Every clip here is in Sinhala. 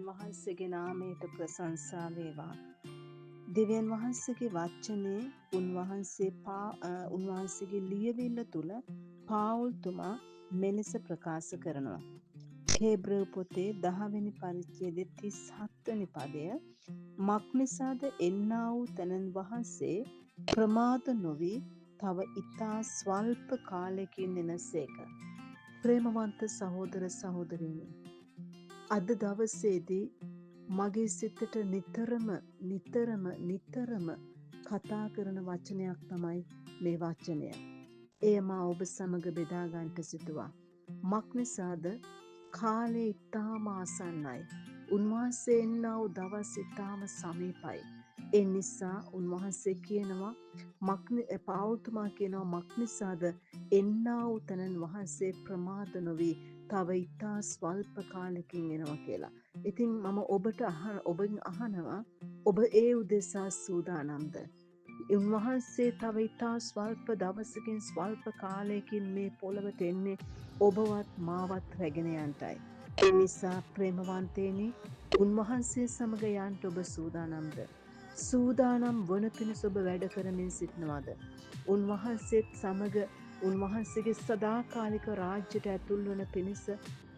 වහන්සේගේ නාමයට ප්‍රශංසා වේවා. දෙවියන් වහන්සේගේ වචනේ උන්වහන්සේගේ ලියවිල්ල තුල පාවුල්තුමා මෙලෙස ප්‍රකාශ කරනවා. හේබ්‍රෙව් පොතේ 10 වෙනි පරිච්ඡේදයේ 37 වෙනි පදය මක්නිසාද එන්නා වූ තනන් වහන්සේ ප්‍රමාද නොවි තව ඊතා ස්වල්ප කාලයකින් එනසේක. ප්‍රේමවන්ත සහෝදර සහෝදරියනි, අද දවසේදී මගේ සිතට නිතරම කතා කරන වචනයක් තමයි මේ වචනය. එය මා ඔබ සමග බෙදා ගන්නට සිතුවා. මක්නිසාද කාලේ ඉතාම ආසන්නයි. උන්වහන්සේ එන්නා වූ දවස් ඉතාම සමීපයි. ඒ නිසා උන්වහන්සේ කියනවා පාවුල්තුමා කියනවා මක්නිසාද එන්නා වූ තනන් වහන්සේ ප්‍රමාද නොවි තව ඉතා ස්වල්ප කාලෙකින් එනවා කියලා. ඉතින් මම ඔබෙන් අහනවා, ඔබ ඒ උදෙසා සූදානම්ද? උන්වහන්සේ තව ඉතා ස්වල්ප දවසකින් ස්වල්ප කාලයකින් මේ පොළවට එන්නේ ඔබවත් මාවත් රැගෙන යන්නටයි. ඒ නිසා ප්‍රේමවන්තේනි, උන්වහන්සේ සමග යන්නට ඔබ සූදානම්ද? සූදානම් වන පිණිස ඔබ වැඩ කරමින් සිටිනවද? උන්වහන්සේත් සමග උන්වහන්සේගේ සදාකාලික රාජ්‍යයට ඇතුල් වන පිණිස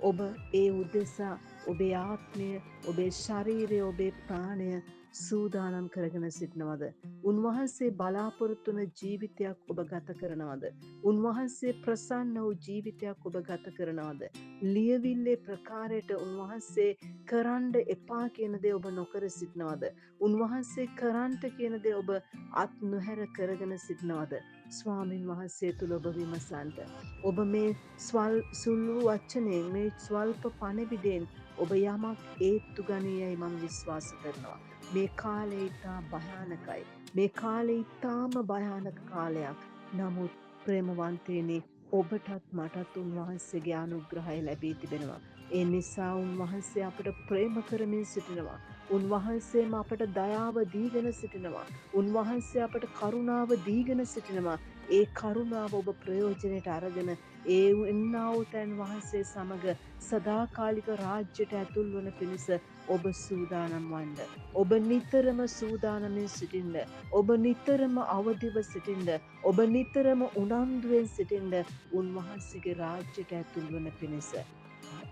ඔබ ඒ උදෙසා ඔබේ ආත්මය, ඔබේ ශරීරය, ඔබේ ප්‍රාණය සූදානම් කරගෙන සිටිනවද? උන්වහන්සේ බලාපොරොත්තු වන ජීවිතයක් ඔබ ගත කරනවද? උන්වහන්සේ ප්‍රසන්න වූ ජීවිතයක් ඔබ ගත කරනවද? ලියවිල්ලේ ප්‍රකාරයට උන්වහන්සේ කරන්න එපා කියන දේ ඔබ නොකර සිටිනවද? උන්වහන්සේ කරන්නට කියන දේ ඔබ අත් නොහැර කරගෙන සිටිනවද? ස්වාමින් වහන්සේ තුල ඔබ විමසන්ට. ඔබ මේ සුළු වචනයෙන්, මේ ස්වල්ප පණිවිඩයෙන් ඔබ යමක් ඒත්තු ගනියයි මම විශ්වාස කරනවා. මේ කාලේ ඉතා භයානකයි. මේ කාලේ ඉතාම භයානක කාලයක්. නමුත් ප්‍රේමවන්තේනි, ඔබටත් මටත් උන්වහන්සේගේ අනුග්‍රහය ලැබී තිබෙනවා. ඒ නිසා උන්වහන්සේ අපට ප්‍රේම කරමින් සිටිනවා. උන්වහන්සේම අපට දයාව දීගෙන සිටිනවා. උන්වහන්සේ අපට කරුණාව දීගෙන සිටිනවා. ඒ කරුණාව ඔබ ප්‍රයෝජනයට අරගෙන ඒ එන්නා වූ තැන් වහන්සේ සමග සදාකාලික රාජ්‍යයට ඇතුල් වන පිණිස ඔබ සූදානම් වන්න. ඔබ නිතරම සූදානමින් සිටින්න. ඔබ නිතරම අවදිව සිටින්න. ඔබ නිතරම උනන්දුවෙන් සිටින්න. උන්වහන්සේගේ රාජ්‍යයට ඇතුල් වන පිණිස.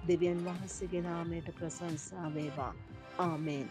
දෙවියන් වහන්සේගේ නාමයට ප්‍රශංසා වේවා. ආමේන්.